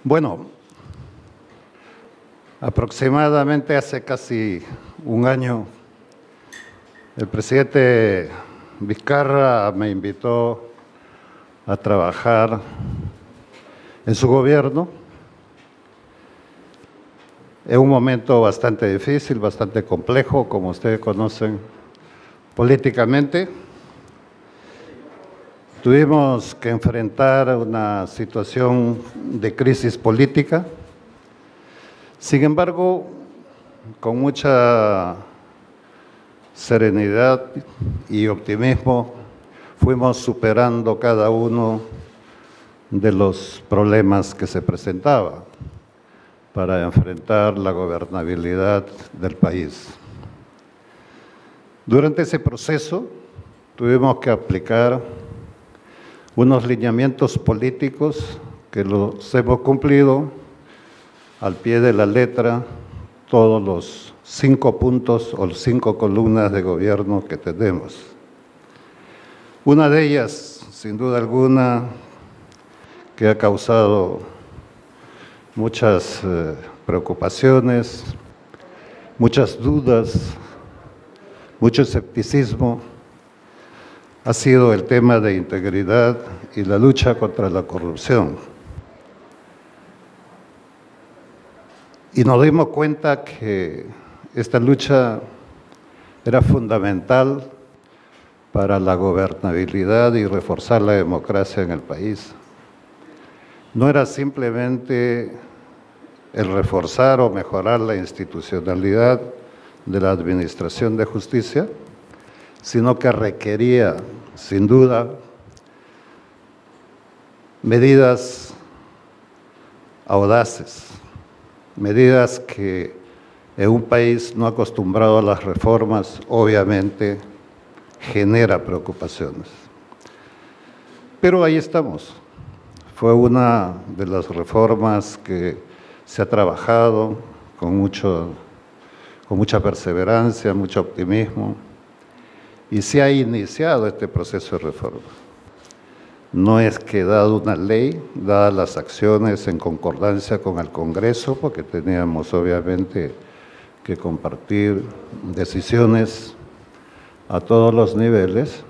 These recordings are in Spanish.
Bueno, aproximadamente hace casi un año, el presidente Vizcarra me invitó a trabajar en su gobierno en un momento bastante difícil, bastante complejo, como ustedes conocen políticamente. Tuvimos que enfrentar una situación de crisis política. Sin embargo, con mucha serenidad y optimismo, fuimos superando cada uno de los problemas que se presentaban para enfrentar la gobernabilidad del país. Durante ese proceso, tuvimos que aplicar unos lineamientos políticos que los hemos cumplido al pie de la letra, todos los 5 puntos o 5 columnas de gobierno que tenemos. Una de ellas, sin duda alguna, que ha causado muchas preocupaciones, muchas dudas, mucho escepticismo, ha sido el tema de integridad y la lucha contra la corrupción. Y nos dimos cuenta que esta lucha era fundamental para la gobernabilidad y reforzar la democracia en el país. No era simplemente el reforzar o mejorar la institucionalidad de la administración de justicia, sino que requería, sin duda, medidas audaces, medidas que en un país no acostumbrado a las reformas, obviamente, genera preocupaciones. Pero ahí estamos. Fue una de las reformas que se ha trabajado con mucha perseverancia, mucho optimismo, y se ha iniciado este proceso de reforma. No es que dado una ley, dadas las acciones en concordancia con el Congreso, porque teníamos obviamente que compartir decisiones a todos los niveles.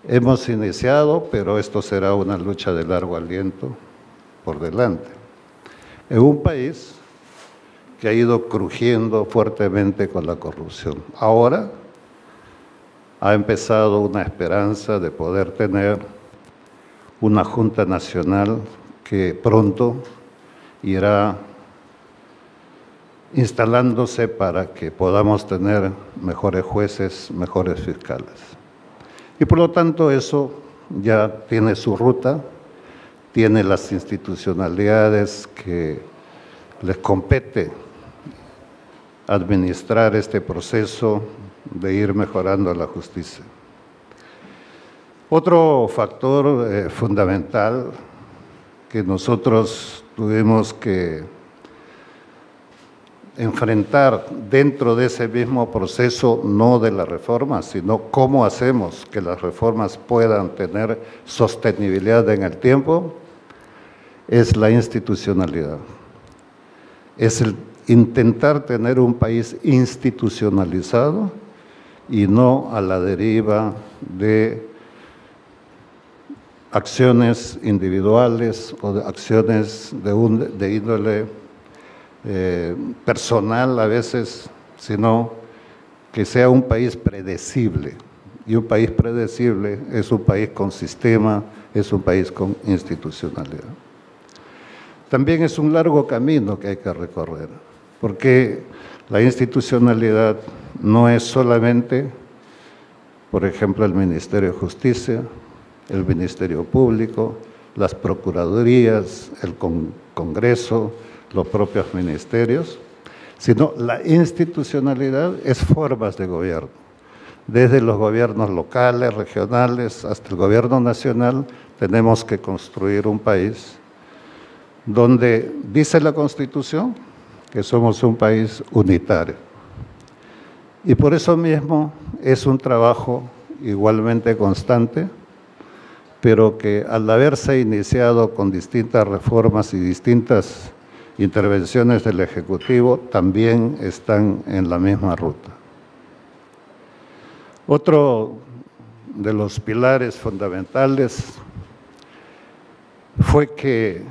Hemos iniciado, pero esto será una lucha de largo aliento por delante. En un país que ha ido crujiendo fuertemente con la corrupción. Ahora ha empezado una esperanza de poder tener una Junta Nacional que pronto irá instalándose para que podamos tener mejores jueces, mejores fiscales. Y por lo tanto eso ya tiene su ruta, tiene las institucionalidades que les compete administrar este proceso de ir mejorando la justicia. Otro factor fundamental que nosotros tuvimos que enfrentar dentro de ese mismo proceso, no de la reforma, sino cómo hacemos que las reformas puedan tener sostenibilidad en el tiempo, es la institucionalidad. Es el intentar tener un país institucionalizado y no a la deriva de acciones individuales o de acciones de índole personal a veces, sino que sea un país predecible. Y un país predecible es un país con sistema, es un país con institucionalidad. También es un largo camino que hay que recorrer, porque la institucionalidad no es solamente, por ejemplo, el Ministerio de Justicia, el Ministerio Público, las Procuradurías, el Congreso, los propios ministerios, sino la institucionalidad es formas de gobierno. Desde los gobiernos locales, regionales, hasta el gobierno nacional, tenemos que construir un país donde dice la Constitución que somos un país unitario. Y por eso mismo es un trabajo igualmente constante pero que al haberse iniciado con distintas reformas y distintas intervenciones del Ejecutivo, también están en la misma ruta. Otro de los pilares fundamentales fue que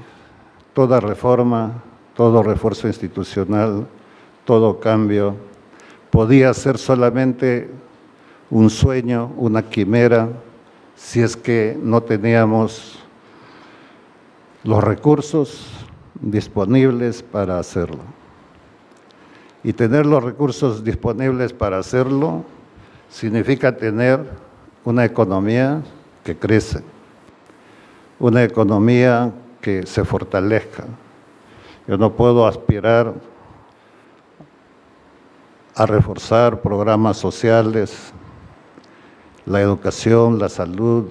toda reforma, todo refuerzo institucional, todo cambio podía ser solamente un sueño, una quimera, si es que no teníamos los recursos disponibles para hacerlo. Y tener los recursos disponibles para hacerlo significa tener una economía que crece, una economía que se fortalezca. Yo no puedo aspirar a reforzar programas sociales, la educación, la salud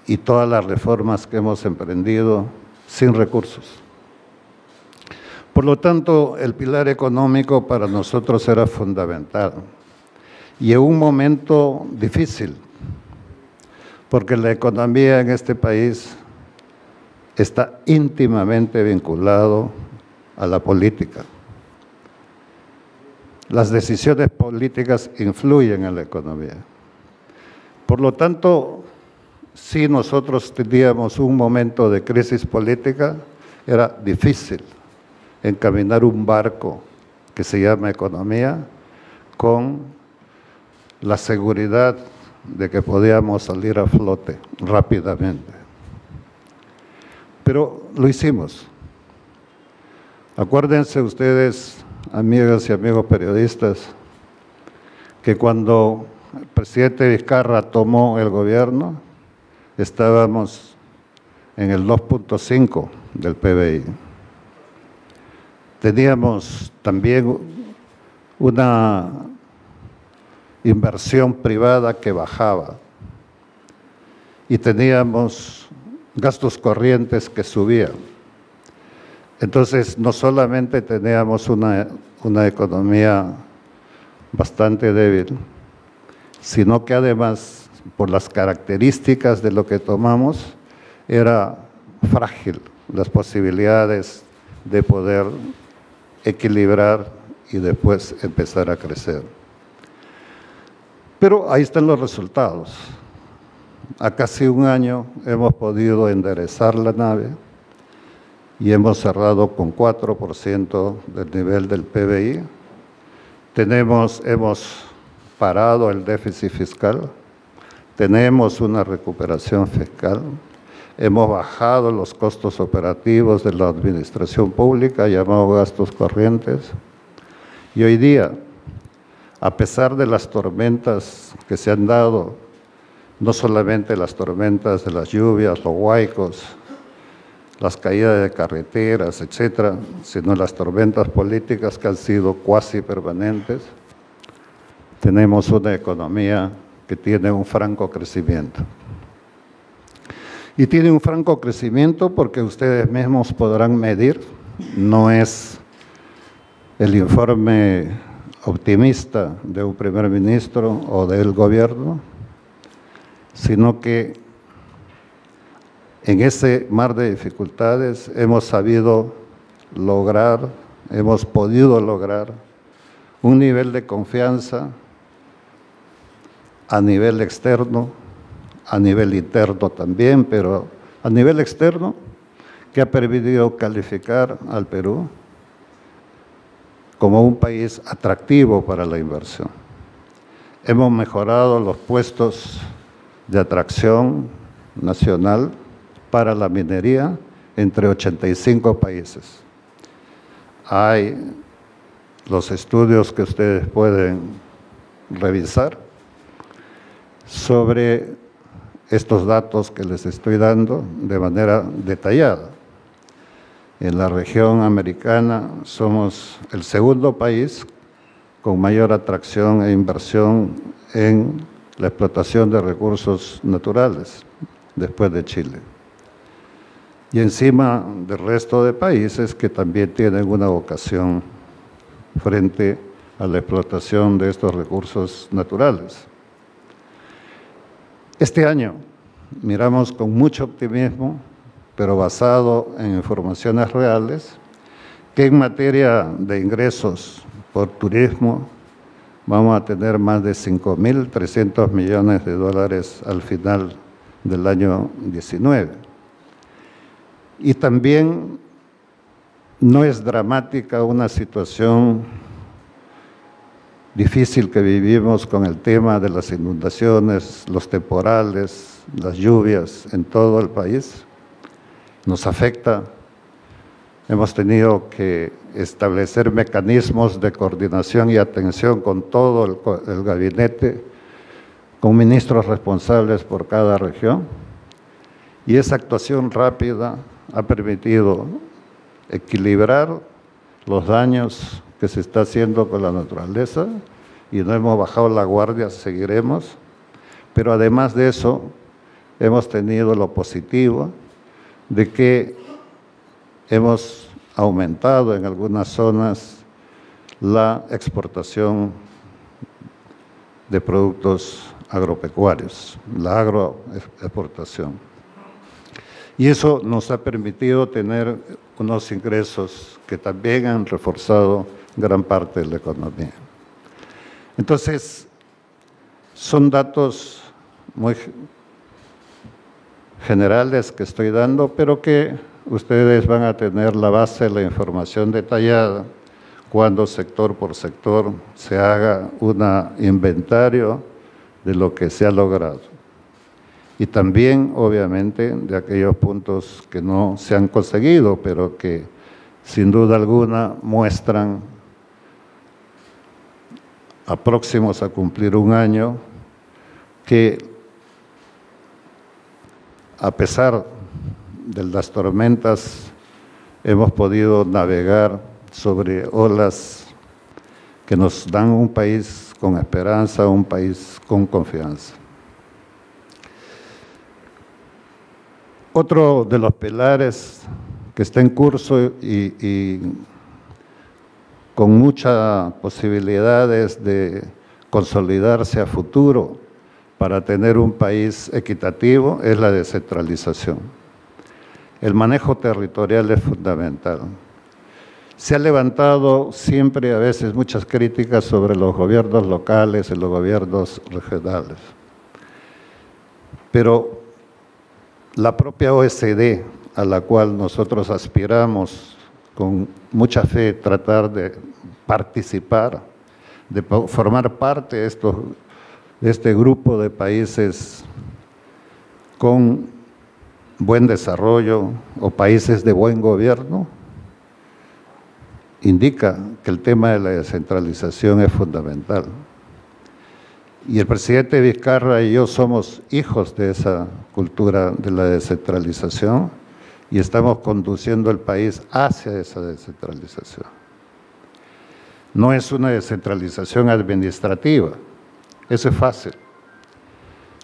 y todas las reformas que hemos emprendido sin recursos. Por lo tanto, el pilar económico para nosotros era fundamental y en un momento difícil, porque la economía en este país está íntimamente vinculado a la política. Las decisiones políticas influyen en la economía. Por lo tanto, si nosotros teníamos un momento de crisis política, era difícil encaminar un barco que se llama economía con la seguridad de que podíamos salir a flote rápidamente. Pero lo hicimos. Acuérdense ustedes, amigas y amigos periodistas, que cuando el presidente Vizcarra tomó el gobierno, estábamos en el 2.5 del PBI. Teníamos también una inversión privada que bajaba y teníamos gastos corrientes que subían. Entonces, no solamente teníamos una economía bastante débil, sino que además, por las características de lo que tomamos, era frágil las posibilidades de poder equilibrar y después empezar a crecer. Pero ahí están los resultados. A casi un año hemos podido enderezar la nave y hemos cerrado con 4% del nivel del PBI. Hemos parado el déficit fiscal, tenemos una recuperación fiscal, hemos bajado los costos operativos de la administración pública, llamados gastos corrientes, y hoy día, a pesar de las tormentas que se han dado, no solamente las tormentas de las lluvias, los huaicos, las caídas de carreteras, etcétera, sino las tormentas políticas que han sido cuasi permanentes, tenemos una economía que tiene un franco crecimiento. Y tiene un franco crecimiento porque ustedes mismos podrán medir, no es el informe optimista de un primer ministro o del gobierno, sino que en ese mar de dificultades hemos podido lograr un nivel de confianza a nivel externo, a nivel interno también, pero a nivel externo, que ha permitido calificar al Perú como un país atractivo para la inversión. Hemos mejorado los puestos de atracción nacional para la minería entre 85 países. Hay los estudios que ustedes pueden revisar sobre estos datos que les estoy dando de manera detallada. En la región americana somos el segundo país con mayor atracción e inversión en la explotación de recursos naturales, después de Chile. Y encima del resto de países que también tienen una vocación frente a la explotación de estos recursos naturales. Este año miramos con mucho optimismo, pero basado en informaciones reales, que en materia de ingresos por turismo vamos a tener más de 5.300 millones de dólares al final del año 19. Y también no es dramática una situación difícil que vivimos con el tema de las inundaciones, los temporales, las lluvias en todo el país. Nos afecta. Hemos tenido que establecer mecanismos de coordinación y atención con todo el gabinete, con ministros responsables por cada región. Y esa actuación rápida ha permitido equilibrar los daños que se está haciendo con la naturaleza y no hemos bajado la guardia, seguiremos. Pero además de eso, hemos tenido lo positivo de que hemos aumentado en algunas zonas la exportación de productos agropecuarios, la agroexportación. Y eso nos ha permitido tener unos ingresos que también han reforzado gran parte de la economía. Entonces, son datos muy generales que estoy dando, pero que ustedes van a tener la base de la información detallada cuando sector por sector se haga un inventario de lo que se ha logrado. Y también, obviamente, de aquellos puntos que no se han conseguido, pero que sin duda alguna muestran a próximos a cumplir un año que a pesar de las tormentas hemos podido navegar sobre olas que nos dan un país con esperanza, un país con confianza. Otro de los pilares que está en curso y con muchas posibilidades de consolidarse a futuro para tener un país equitativo es la descentralización. El manejo territorial es fundamental. Se ha levantado siempre a veces muchas críticas sobre los gobiernos locales y los gobiernos regionales. Pero la propia OSD, a la cual nosotros aspiramos con mucha fe tratar de participar, de formar parte de este grupo de países con buen desarrollo o países de buen gobierno, indica que el tema de la descentralización es fundamental. Y el presidente Vizcarra y yo somos hijos de esa cultura de la descentralización y estamos conduciendo el país hacia esa descentralización. No es una descentralización administrativa, eso es fácil.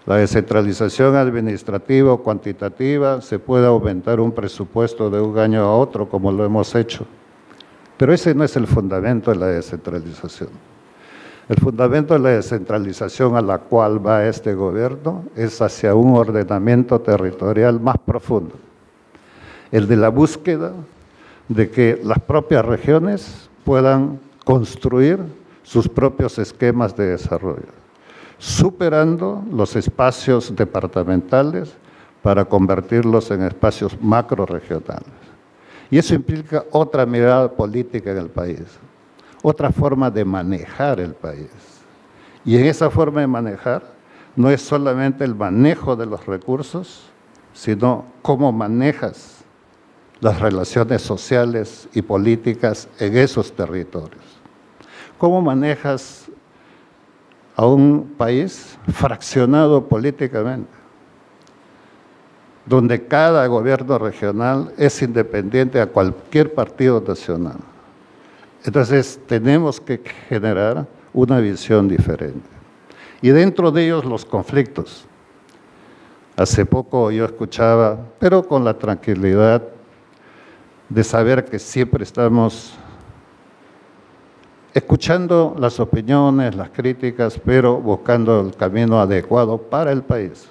La descentralización administrativa o cuantitativa se puede aumentar un presupuesto de un año a otro como lo hemos hecho, pero ese no es el fundamento de la descentralización. El fundamento de la descentralización a la cual va este gobierno es hacia un ordenamiento territorial más profundo, el de la búsqueda de que las propias regiones puedan construir sus propios esquemas de desarrollo, superando los espacios departamentales para convertirlos en espacios macrorregionales. Y eso implica otra mirada política en el país, otra forma de manejar el país. Y en esa forma de manejar no es solamente el manejo de los recursos, sino cómo manejas las relaciones sociales y políticas en esos territorios. Cómo manejas a un país fraccionado políticamente, donde cada gobierno regional es independiente a cualquier partido nacional. Entonces, tenemos que generar una visión diferente. Y dentro de ellos los conflictos. Hace poco yo escuchaba, pero con la tranquilidad de saber que siempre estamos escuchando las opiniones, las críticas, pero buscando el camino adecuado para el país.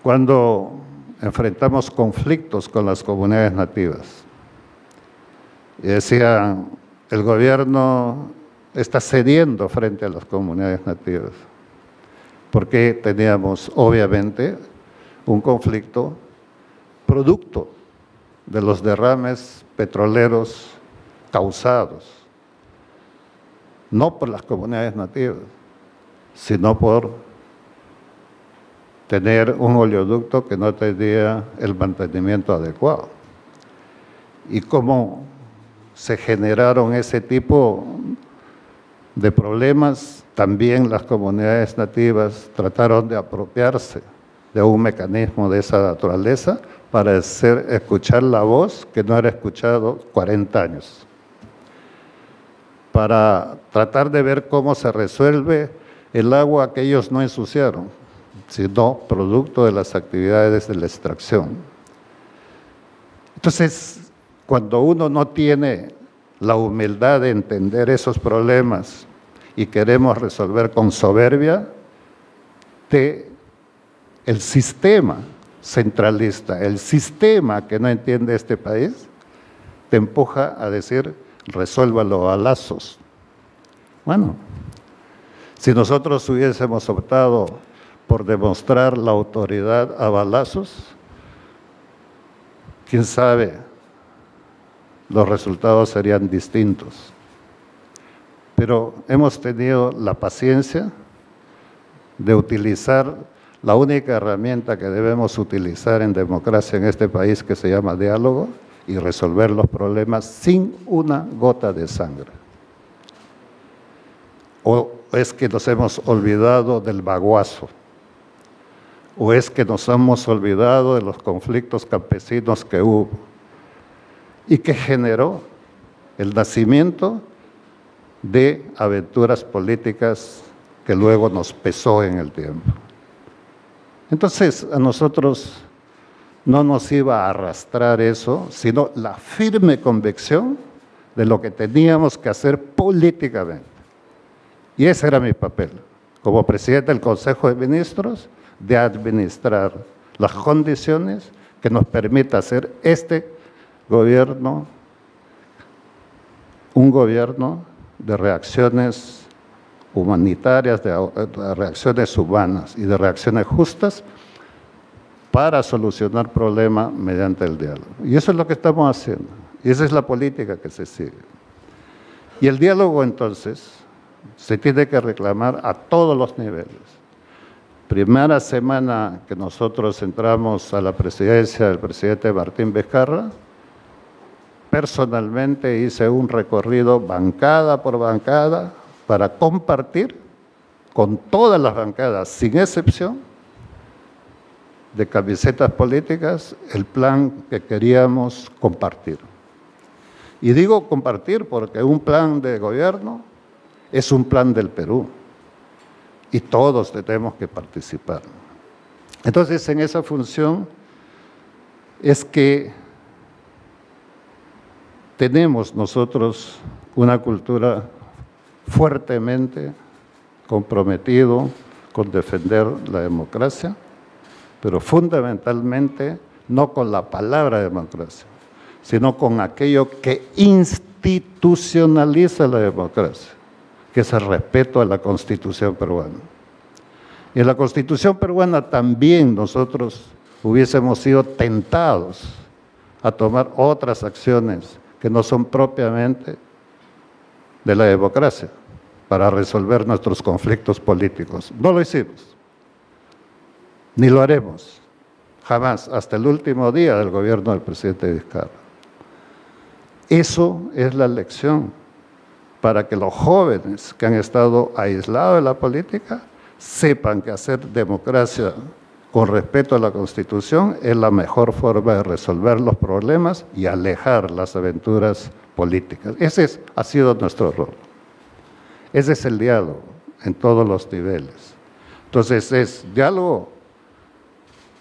cuando enfrentamos conflictos con las comunidades nativas. Y decían, el gobierno está cediendo frente a las comunidades nativas, porque teníamos obviamente un conflicto producto de los derrames petroleros causados, no por las comunidades nativas, sino por tener un oleoducto que no tenía el mantenimiento adecuado. Y cómo se generaron ese tipo de problemas, también las comunidades nativas trataron de apropiarse de un mecanismo de esa naturaleza para escuchar la voz que no era escuchado 40 años, para tratar de ver cómo se resuelve el agua que ellos no ensuciaron, sino producto de las actividades de la extracción. Entonces, cuando uno no tiene la humildad de entender esos problemas y queremos resolver con soberbia, el sistema centralista, el sistema que no entiende este país, te empuja a decir, resuélvalo a balazos. Bueno, si nosotros hubiésemos optado por demostrar la autoridad a balazos, quién sabe, los resultados serían distintos. Pero hemos tenido la paciencia de utilizar la única herramienta que debemos utilizar en democracia en este país, que se llama diálogo, y resolver los problemas sin una gota de sangre. ¿O es que nos hemos olvidado del baguazo? ¿O es que nos hemos olvidado de los conflictos campesinos que hubo y que generó el nacimiento de aventuras políticas que luego nos pesó en el tiempo? Entonces, a nosotros no nos iba a arrastrar eso, sino la firme convicción de lo que teníamos que hacer políticamente. Y ese era mi papel, como presidente del Consejo de Ministros, de administrar las condiciones que nos permita hacer este gobierno, un gobierno de reacciones humanitarias, de reacciones humanas y de reacciones justas para solucionar problemas mediante el diálogo. Y eso es lo que estamos haciendo, y esa es la política que se sigue. Y el diálogo, entonces, se tiene que reclamar a todos los niveles. Primera semana que nosotros entramos a la presidencia del presidente Martín Vizcarra, personalmente hice un recorrido bancada por bancada para compartir con todas las bancadas, sin excepción, de camisetas políticas, el plan que queríamos compartir. Y digo compartir porque un plan de gobierno es un plan del Perú y todos tenemos que participar. Entonces, en esa función es que tenemos nosotros una cultura fuertemente comprometido con defender la democracia, pero fundamentalmente no con la palabra democracia, sino con aquello que institucionaliza la democracia, que es el respeto a la Constitución peruana. Y en la Constitución peruana también nosotros hubiésemos sido tentados a tomar otras acciones que no son propiamente de la democracia para resolver nuestros conflictos políticos. No lo hicimos, ni lo haremos, jamás, hasta el último día del gobierno del presidente Vizcarra. Eso es la lección para que los jóvenes que han estado aislados de la política sepan que hacer democracia con respeto a la Constitución es la mejor forma de resolver los problemas y alejar las aventuras políticas. Ese ha sido nuestro rol. Ese es el diálogo en todos los niveles. Entonces, es diálogo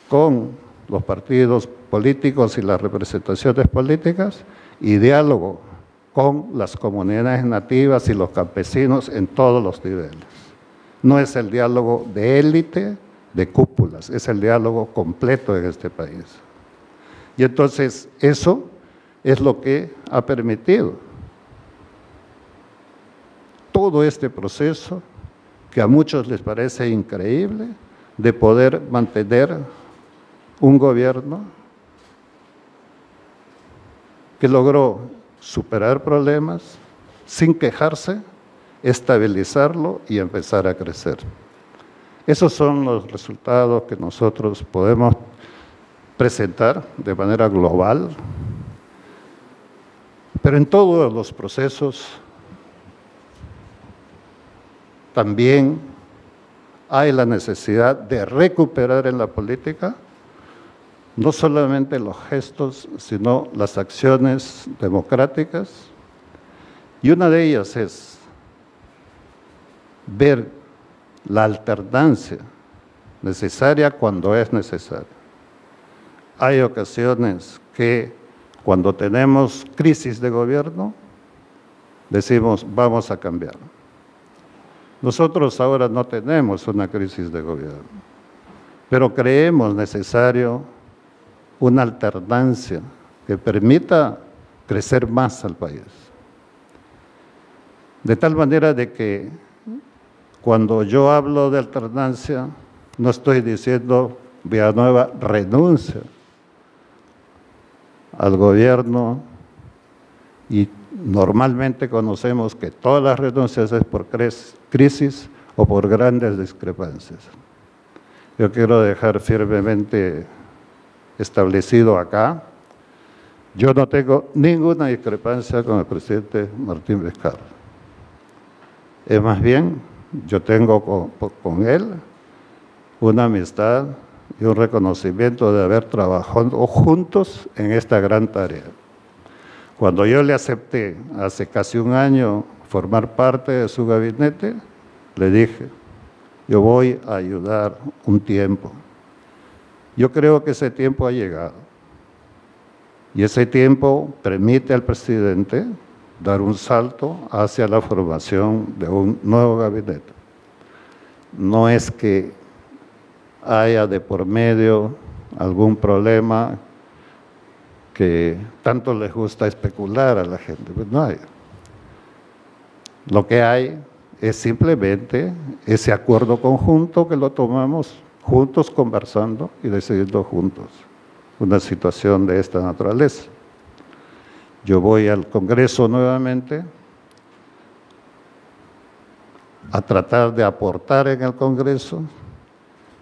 con los partidos políticos y las representaciones políticas y diálogo con las comunidades nativas y los campesinos en todos los niveles. No es el diálogo de élite, de cúpulas, es el diálogo completo en este país. Y entonces eso es lo que ha permitido todo este proceso que a muchos les parece increíble de poder mantener un gobierno que logró superar problemas sin quejarse, estabilizarlo y empezar a crecer. Esos son los resultados que nosotros podemos presentar de manera global, pero en todos los procesos también hay la necesidad de recuperar en la política no solamente los gestos, sino las acciones democráticas, y una de ellas es ver la alternancia necesaria cuando es necesaria. Hay ocasiones que cuando tenemos crisis de gobierno, decimos vamos a cambiar. Nosotros ahora no tenemos una crisis de gobierno, pero creemos necesario una alternancia que permita crecer más al país. De tal manera de que cuando yo hablo de alternancia, no estoy diciendo Villanueva renuncia al gobierno, y normalmente conocemos que todas las renuncias es por crisis o por grandes discrepancias. Yo quiero dejar firmemente establecido acá, yo no tengo ninguna discrepancia con el presidente Martín Vizcarra. Es más bien, yo tengo con él una amistad y un reconocimiento de haber trabajado juntos en esta gran tarea. Cuando yo le acepté hace casi un año formar parte de su gabinete, le dije, yo voy a ayudar un tiempo. Yo creo que ese tiempo ha llegado. Y ese tiempo permite al presidente dar un salto hacia la formación de un nuevo gabinete. No es que haya de por medio algún problema que tanto les gusta especular a la gente, pues no hay. Lo que hay es simplemente ese acuerdo conjunto que lo tomamos juntos, conversando y decidiendo juntos una situación de esta naturaleza. Yo voy al Congreso nuevamente a tratar de aportar en el Congreso.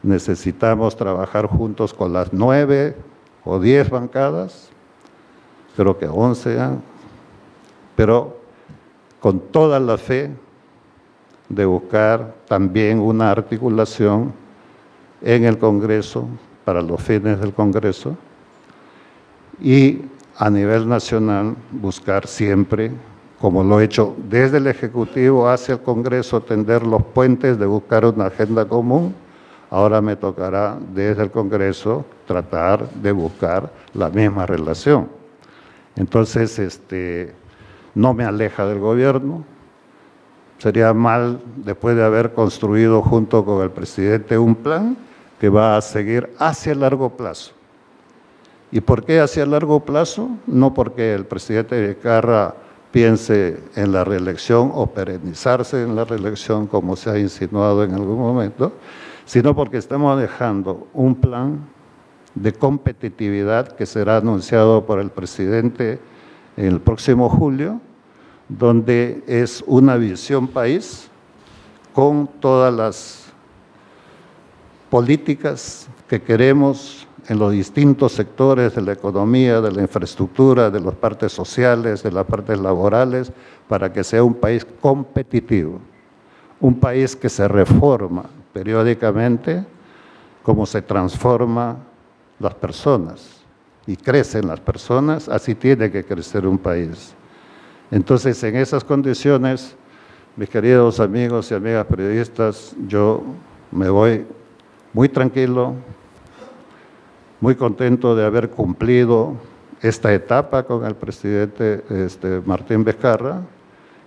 Necesitamos trabajar juntos con las 9 o 10 bancadas, pero que 11 sean, pero con toda la fe de buscar también una articulación en el Congreso, para los fines del Congreso, y a nivel nacional buscar siempre, como lo he hecho desde el Ejecutivo hacia el Congreso, tender los puentes de buscar una agenda común. Ahora me tocará desde el Congreso tratar de buscar la misma relación. Entonces, no me aleja del gobierno. Sería mal, después de haber construido junto con el presidente un plan que va a seguir hacia el largo plazo. ¿Y por qué hacia el largo plazo? No porque el presidente Vizcarra piense en la reelección o perennizarse en la reelección, como se ha insinuado en algún momento, sino porque estamos dejando un plan de competitividad que será anunciado por el presidente en el próximo julio, donde es una visión país con todas las políticas que queremos en los distintos sectores de la economía, de la infraestructura, de las partes sociales, de las partes laborales, para que sea un país competitivo, un país que se reforma periódicamente, como se transforma las personas y crecen las personas, así tiene que crecer un país. Entonces, en esas condiciones, mis queridos amigos y amigas periodistas, yo me voy muy tranquilo, muy contento de haber cumplido esta etapa con el presidente Martín Vizcarra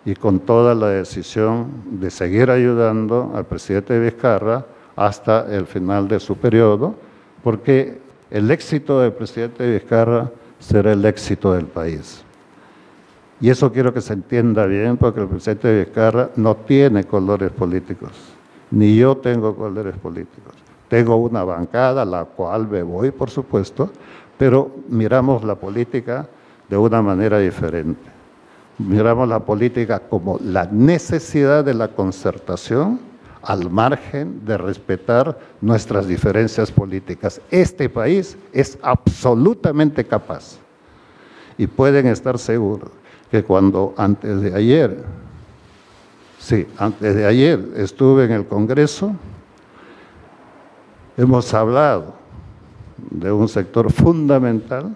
y con toda la decisión de seguir ayudando al presidente Vizcarra hasta el final de su periodo, porque el éxito del presidente Vizcarra será el éxito del país. Y eso quiero que se entienda bien, porque el presidente Vizcarra no tiene colores políticos, ni yo tengo colores políticos. Tengo una bancada, la cual me voy, por supuesto, pero miramos la política de una manera diferente. Miramos la política como la necesidad de la concertación al margen de respetar nuestras diferencias políticas. Este país es absolutamente capaz y pueden estar seguros que cuando antes de ayer estuve en el Congreso, hemos hablado de un sector fundamental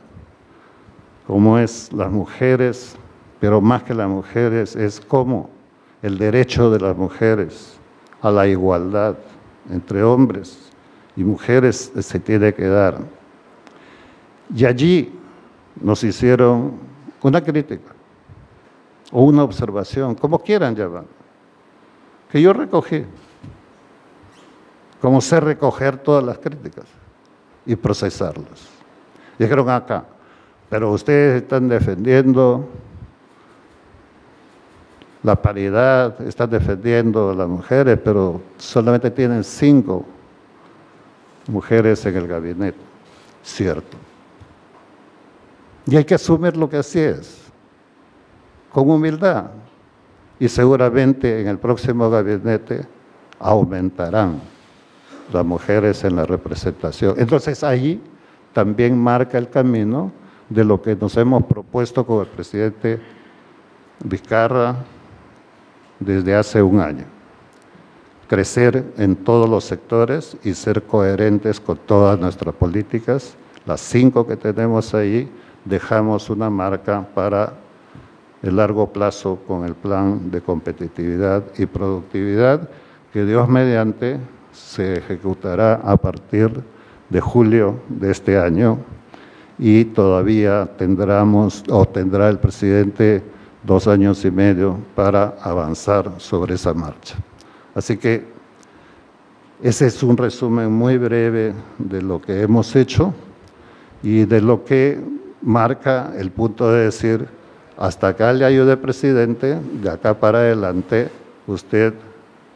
como es las mujeres, pero más que las mujeres es como el derecho de las mujeres a la igualdad entre hombres y mujeres se tiene que dar. Y allí nos hicieron una crítica o una observación, como quieran llamar, que yo recogí, como sé recoger todas las críticas y procesarlas. Dijeron acá, pero ustedes están defendiendo la paridad, están defendiendo a las mujeres, pero solamente tienen 5 mujeres en el gabinete. Cierto. Y hay que asumir lo que así es, con humildad. Y seguramente en el próximo gabinete aumentarán las mujeres en la representación. Entonces ahí también marca el camino de lo que nos hemos propuesto con el presidente Vizcarra desde hace un año. Crecer en todos los sectores y ser coherentes con todas nuestras políticas. Las 5 que tenemos ahí, dejamos una marca para el largo plazo con el plan de competitividad y productividad que Dios mediante se ejecutará a partir de julio de este año y todavía tendrá el presidente 2 años y medio para avanzar sobre esa marcha. Así que ese es un resumen muy breve de lo que hemos hecho y de lo que marca el punto de decir, hasta acá le ayude presidente, de acá para adelante usted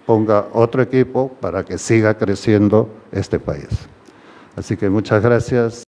ponga otro equipo para que siga creciendo este país. Así que muchas gracias.